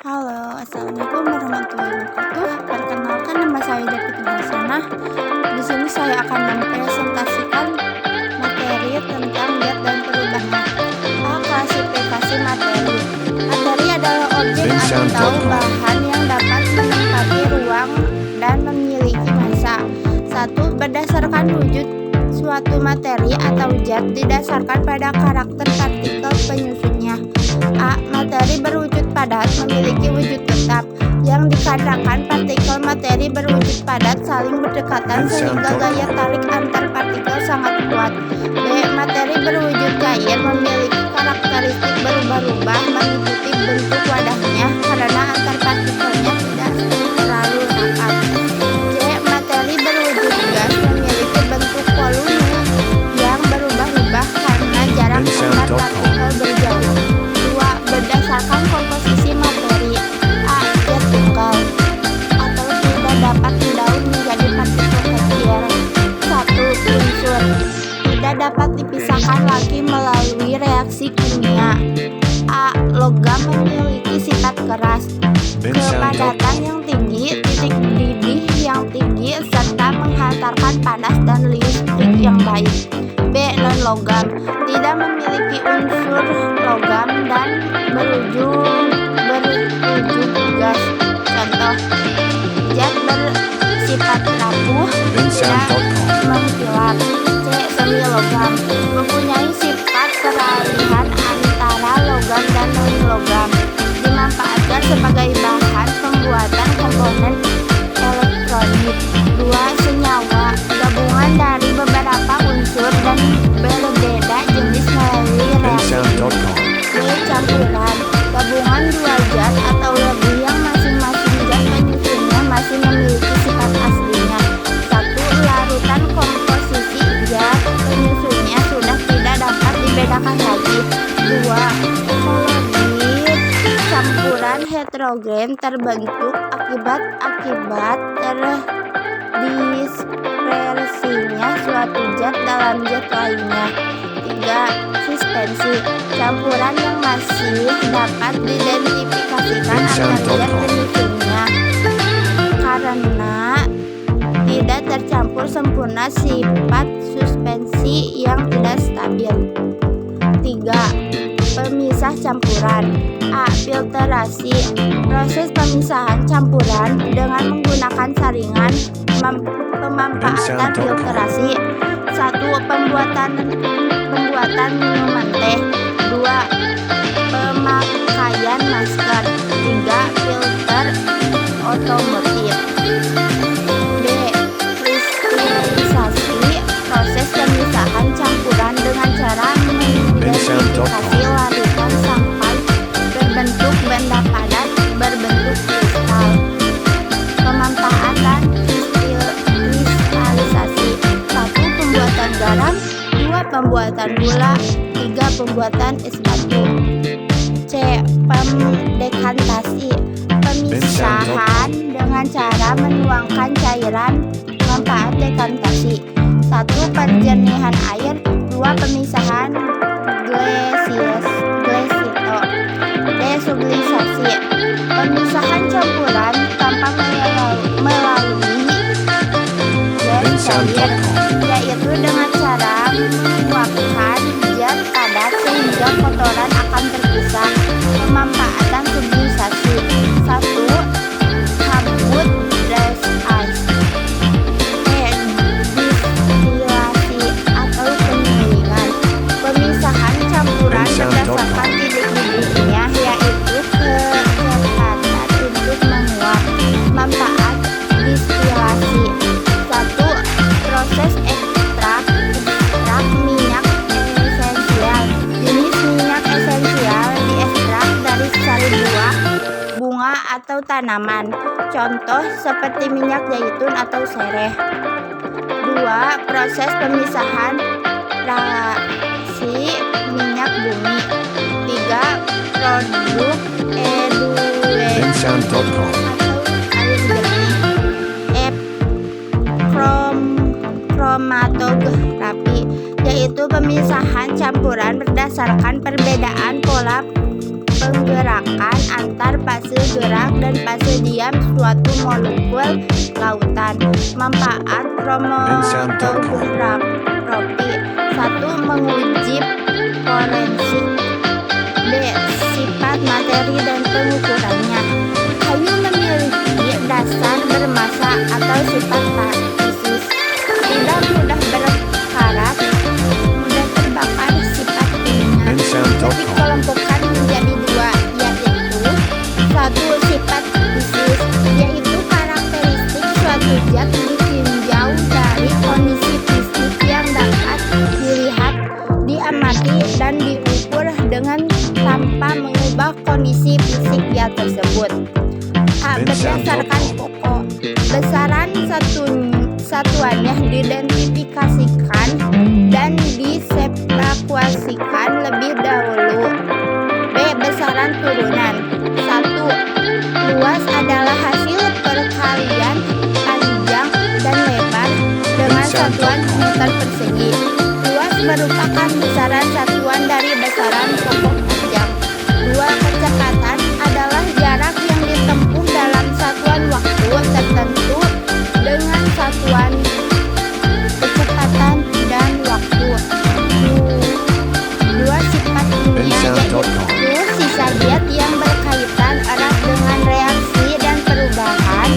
Halo, assalamualaikum warahmatullahi wabarakatuh. Perkenalkan, nama saya David Hasanah. Di sini saya akan mempresentasikan materi tentang zat dan perubahan. Klasifikasi materi. Materi adalah objek atau bahan yang dapat menempati ruang dan memiliki massa. 1. Berdasarkan wujud suatu materi atau zat didasarkan pada karakter partikel penyusunnya. A. Materi berwujud padat memiliki wujud tetap, yang dikarenakan partikel materi berwujud padat saling berdekatan sehingga gaya tarik antar partikel sangat kuat. B. Materi berwujud cair memiliki karakteristik berubah-ubah mengikuti bentuk wadahnya karena antar partikelnya tidak terlalu rapat. C. Materi berwujud gas memiliki bentuk volume yang berubah-ubah karena jarak antar partikel berjauh. Berdasarkan komposisi materi. A. Zat tunggal atau tidak dapat mendaur menjadi partikel kecil. 1. Unsur tidak dapat dipisahkan lagi melalui reaksi kimia. A. Logam memiliki sifat keras, kepadatan yang tinggi, titik didih yang tinggi, serta menghantarkan panas dan listrik yang baik. B. Non-logam tidak memiliki unsur logam dan berwujud gas. Contoh: zat bersifat rapuh, tidak mengkilap. C. Semi logam mempunyai sifat peralihan antara logam dan non-logam, dimanfaatkan sebagai bahan pembuatan komponen elektronik. 2. Senyawa gabungan dari beberapa unsur dan berbeda jenis melalui reaksi. D. Campuran gabungan dua zat atau lebih yang masing-masing zat penyusunnya masih memiliki sifat aslinya. 1. Larutan komposisi zat penyusunnya sudah tidak dapat dibedakan lagi. 2. Kolodit campuran heterogen terbentuk akibat terdispersinya suatu zat dalam zat lainnya. 3. Suspensi campuran yang masih dapat diidentifikasikan antar zat penyusunnya karena tidak tercampur sempurna, sifat suspensi yang tidak stabil. 3. Pemisah campuran. A. Filtrasi proses pemisahan campuran dengan menggunakan saringan. Pemanfaatan filtrasi. 1. Pembuatan minuman teh. 2. Pemakaian masker. 3. Filter otomotif. D. Kristelisasi proses pemisahan campuran dengan cara mengidentifikasi larutan sampai berbentuk benda padat berbentuk kristal. Pemanfaatan kristalisasi. 1. Pembuatan garam. 2. Pembuatan gula. 3. Pembuatan es batu. C. Pemdekantasi pemisahan dengan cara menuangkan cairan. Manfaat dekantasi. 1. Penjernihan air. 2. Pemisahan glesito. D. Sublimasi pemisahan campuran tanpa melalui zat cair, yaitu dengan cara menguapkan zat padat sehingga kotoran akan terpisah. Pemanfaatan sublimasi. 1. Kabut dry ice. Distilasi atau penyulingan pemisahan campuran berdasarkan titik didihnya, yaitu kecepatan untuk menguap. Manfaat distilasi. 1. Proses ekstrak minyak esensial. Jenis minyak esensial diekstrak dari sari buah, bunga atau tanaman. Contoh seperti minyak zaitun atau sereh. 2. Proses pemisahan rasi minyak bumi. 3. Produk edulkorant atau air jernih. Kromatografi yaitu pemisahan campuran berdasarkan perbedaan pola penggerakan antar fase diam suatu molekul lautan. Manfaat kromatografi. 1. Menguji forensik. B. Sifat materi dan pengukurannya. Kayu memiliki dasar bermassa atau sifat fisis. Tidak mudah berkarat, mudah terbakar, sifat ringan. Dikelompokkan menjadi 2, yaitu 1. Sifat fisis, yaitu karakteristik suatu zat ditinjau dari kondisi fisik yang dapat dilihat, diamati, dan diukur dengan tanpa mengubah kondisi fisik zat tersebut. A. Berdasarkan pokok. Besaran satuannya diidentifikasikan dan diseparakuasikan lebih dahulu. B. Besaran turunan. 1. Luas adalah hasil perkalian panjang dan lebar dengan satuan meter persegi. Luas merupakan besaran satuan dari besaran pokok panjang. 2. Kecepatan adalah jarak yang ditempuh dalam satuan waktu tertentu dengan satuan kecepatan dan waktu. 2. Sifat kimia, yaitu sisa zat yang berkaitan erat dengan reaksi dan perubahan,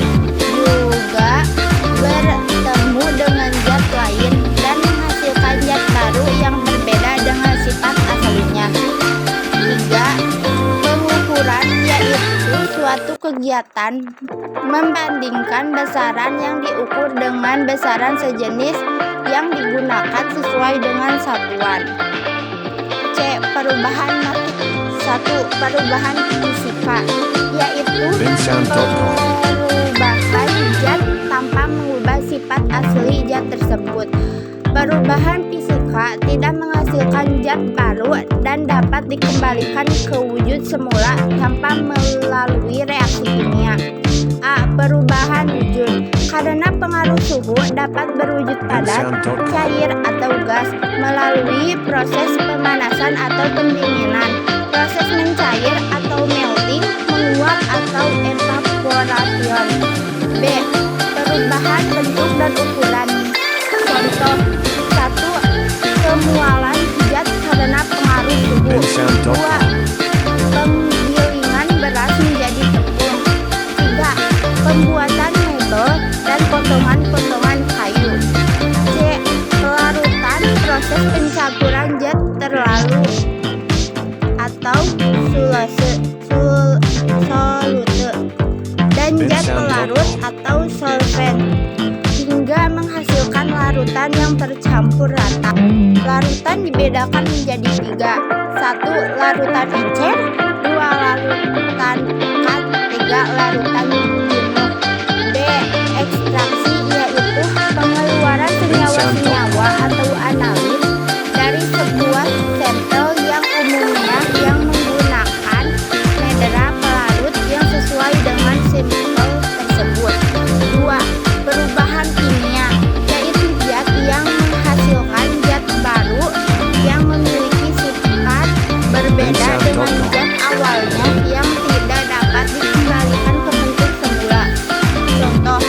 juga bertemu dengan zat lain dan menghasilkan zat baru yang berbeda dengan sifat aslinya. 3. Pengukuran, yaitu suatu kegiatan membandingkan besaran yang diukur dengan besaran sejenis yang digunakan sesuai dengan satuan. C. Perubahan matik. 1. Perubahan fisika, yaitu perubahan zat tanpa mengubah sifat asli zat tersebut. Perubahan fisika tidak menghasilkan zat baru dan dapat dikembalikan ke wujud semula tanpa melalui reaksi kimia. A. Perubahan wujud, karena pengaruh suhu dapat berwujud padat, cair, atau gas melalui proses pemanasan atau pendinginan, proses mencair atau melting, menguap, atau evaporation. B. Perubahan bentuk dan ukuran. Contoh: 1. Kemualan zat karena pengaruh suhu. 2. Penggilingan beras menjadi tepung. 3. Pembuatan mebel dan potongan-potongan kayu. C. Pelarutan, proses pencampuran zat terlalu atau solute dan zat pelarut atau solvent hingga menghasilkan larutan yang tercampur rata. Larutan dibedakan menjadi 3. 1. Larutan encer. 2. Larutan pekat. 3. Larutan jenuh. D. Ekstraksi, yaitu pengeluaran senyawa-senyawa atau analin dari sebuah sampel yang umumnya yang menggunakan medera pelarut yang sesuai dengan sampel tersebut. 2. Perubahan kimia, yaitu zat yang menghasilkan zat baru yang memiliki sifat berbeda dengan zat awalnya yang tidak dapat dikembalikan ke bentuk semula. Contoh: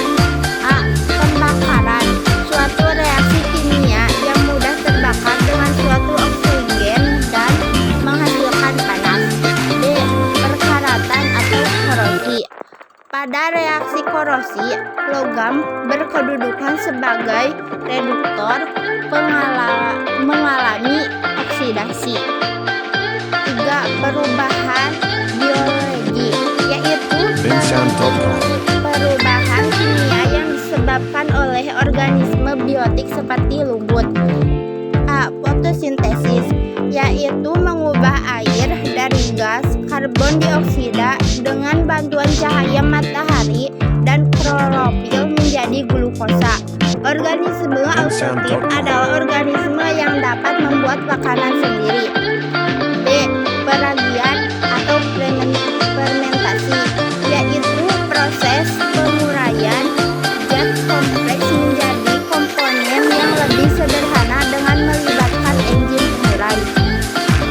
A. Pembakaran, suatu reaksi kimia yang mudah terbakar dengan suatu oksigen dan menghasilkan panas. B. Perkaratan atau korosi. Pada reaksi korosi, logam berkedudukan sebagai reduktor mengalami oksidasi. 3. Perubahan biologi, yaitu perubahan kimia yang disebabkan oleh organisme biotik seperti lumpur. A. Fotosintesis, yaitu mengubah air dari gas karbon dioksida dengan bantuan cahaya matahari dan klorofil menjadi glukosa. Organisme autotrif adalah organisme yang dapat membuat makanan sendiri. B. Peragian atau fermentasi, yaitu proses penguraian zat kompleks menjadi komponen yang lebih sederhana dengan melibatkan enzim pengurai. C.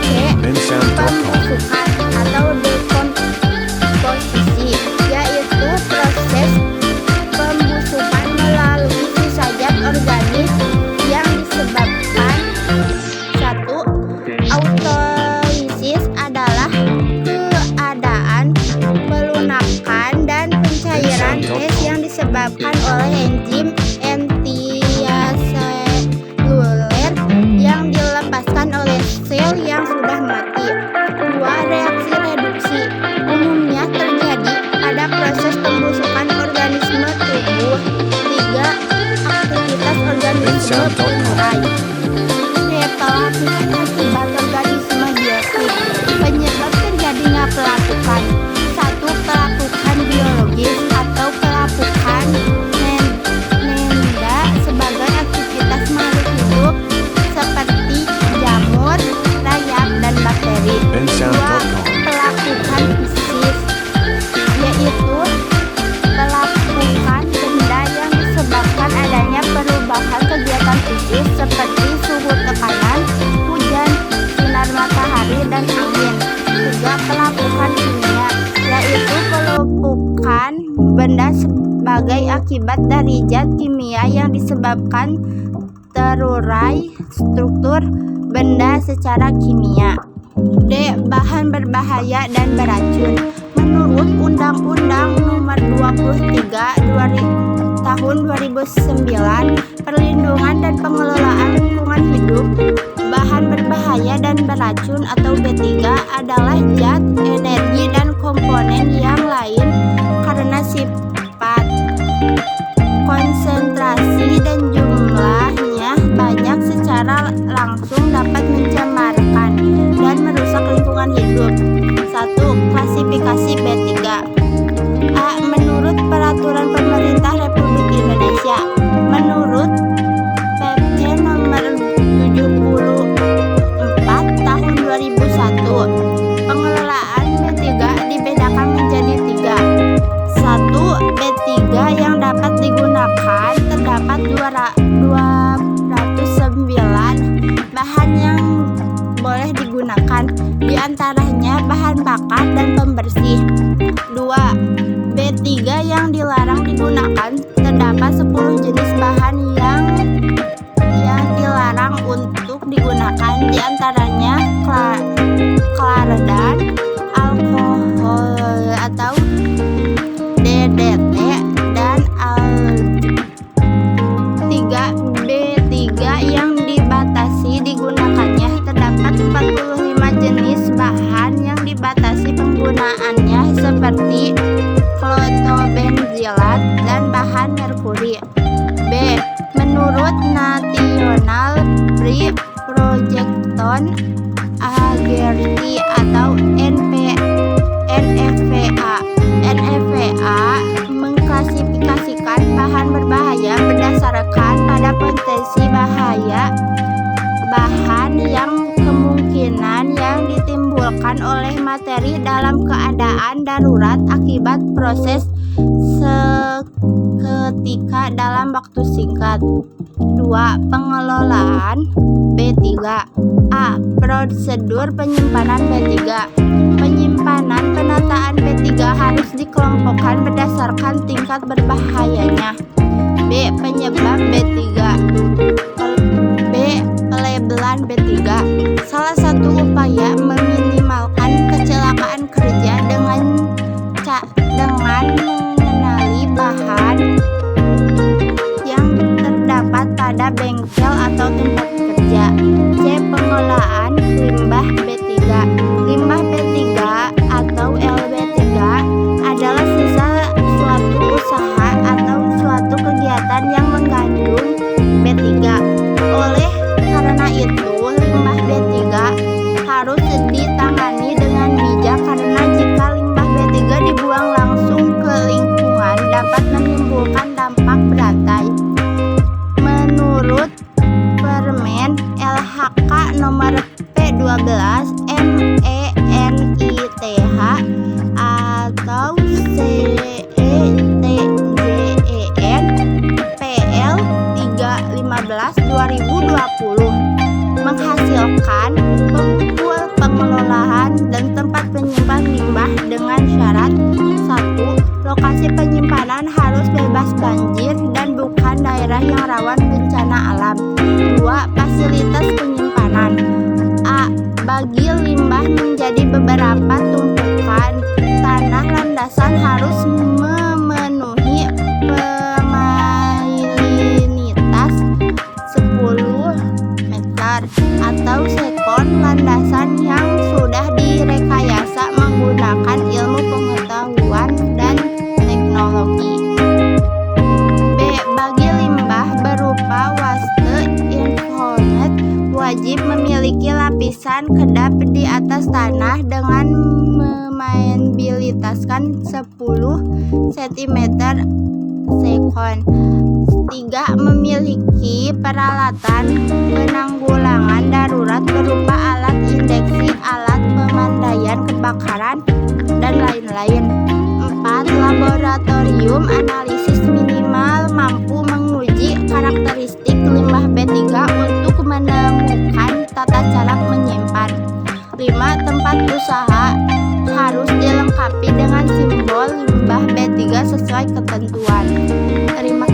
Pembusukan atau dekomposisi, yaitu disebabkan oleh enzim antiaseluler yang dilepaskan oleh sel yang sudah mati. 2. Reaksi reduksi umumnya terjadi pada proses pembusukan organisme tubuh. 3. Aktivitas organisme pengurai. Pelapukan akibat organisme biotik. Penyebab terjadinya pelapukan: 1. Pelapukan biologis atau pelapukan nenda sebagai aktivitas makhluk hidup seperti jamur, rayap, dan bakteri. 2. Pelapukan fisik, yaitu pelapukan benda yang disebabkan adanya perubahan kegiatan fisik seperti suhu tekanan, hujan, sinar matahari, dan angin. 3. Pelapukan kimia, yaitu pelepukan benda sebagai akibat dari zat kimia yang disebabkan terurai struktur benda secara kimia. D. Bahan berbahaya dan beracun. Menurut Undang-Undang Nomor 23 Tahun 2009 Perlindungan dan Pengelolaan Lingkungan Hidup, bahan berbahaya dan beracun atau B3 adalah zat, energi, dan komponen yang lain karena sifat, konsentrasi, dan jumlahnya banyak secara langsung dapat mencemarkan dan merusak lingkungan hidup. 1. Klasifikasi B3. A. Menurut Peraturan Pemerintah Republik Indonesia, menurut PP Nomor 74 Tahun 2001, pengelolaan B3 dibedakan menjadi 3. 1. B3 yang dapat digunakan terdapat 209 bahan yang boleh digunakan, diantaranya bahan bakar dan pembersih. 2. B3 yang dilarang digunakan terdapat 10 jenis bahan yang dilarang untuk digunakan, diantaranya klardan, alkohol atau DDT, dan aldehyde. 3. B3 yang dibatasi digunakannya terdapat 45 jenis bahan yang dibatasi penggunaannya seperti klotobenzilat dan bahan merkuri. B. Menurut National Free Projection Agency atau NFPA mengklasifikasikan bahan berbahaya berdasarkan pada potensi bahaya bahan yang kemungkinan yang ditimbulkan oleh materi dalam keadaan darurat akibat proses seketika dalam waktu singkat. 2. Pengelolaan B3. A. Prosedur penyimpanan B3. Penyimpanan penataan B3 harus dikelompokkan berdasarkan tingkat berbahayanya. B. Penyebab B3. B. Pelabelan B3. Salah satu upaya meminimalkan kecelakaan kerja dengan mengenali bahan yang terdapat pada bengkel atau tempat kerja. C. Pengolahan limbah B3. Limbah B3 atau LB3 adalah sisa suatu usaha atau suatu kegiatan yang mengandung B3. Oleh karena itu, limbah B3 harus ditangani dengan bijak karena jika limbah B3 dibuang langsung ke lingkungan dapat menimbulkan dampak berantai. Menurut Permen LHK nomor P12 MENITH atau CETJEN PL 315/2020 menghasilkan pengumpulan, pengelolaan, dan tempat penyimpan limbah dengan syarat: 1. Lokasi penyimpanan harus bebas banjir dan bukan daerah yang rawan bencana alam. 2. Fasilitas penyimpanan: A. Bagi limbah menjadi beberapa tumpukan, tanah landasan harus memenuhi cm sekon. 3. Memiliki peralatan penanggulangan darurat berupa alat indeksi, alat pemandaian kebakaran, dan lain-lain. 4. Laboratorium analisis minimal mampu menguji karakteristik limbah B3 untuk menemukan tata cara menyimpan. 5. Tempat usaha harus dilengkapi dengan simbol limbah B3 sesuai ketentuan. Terima kasih.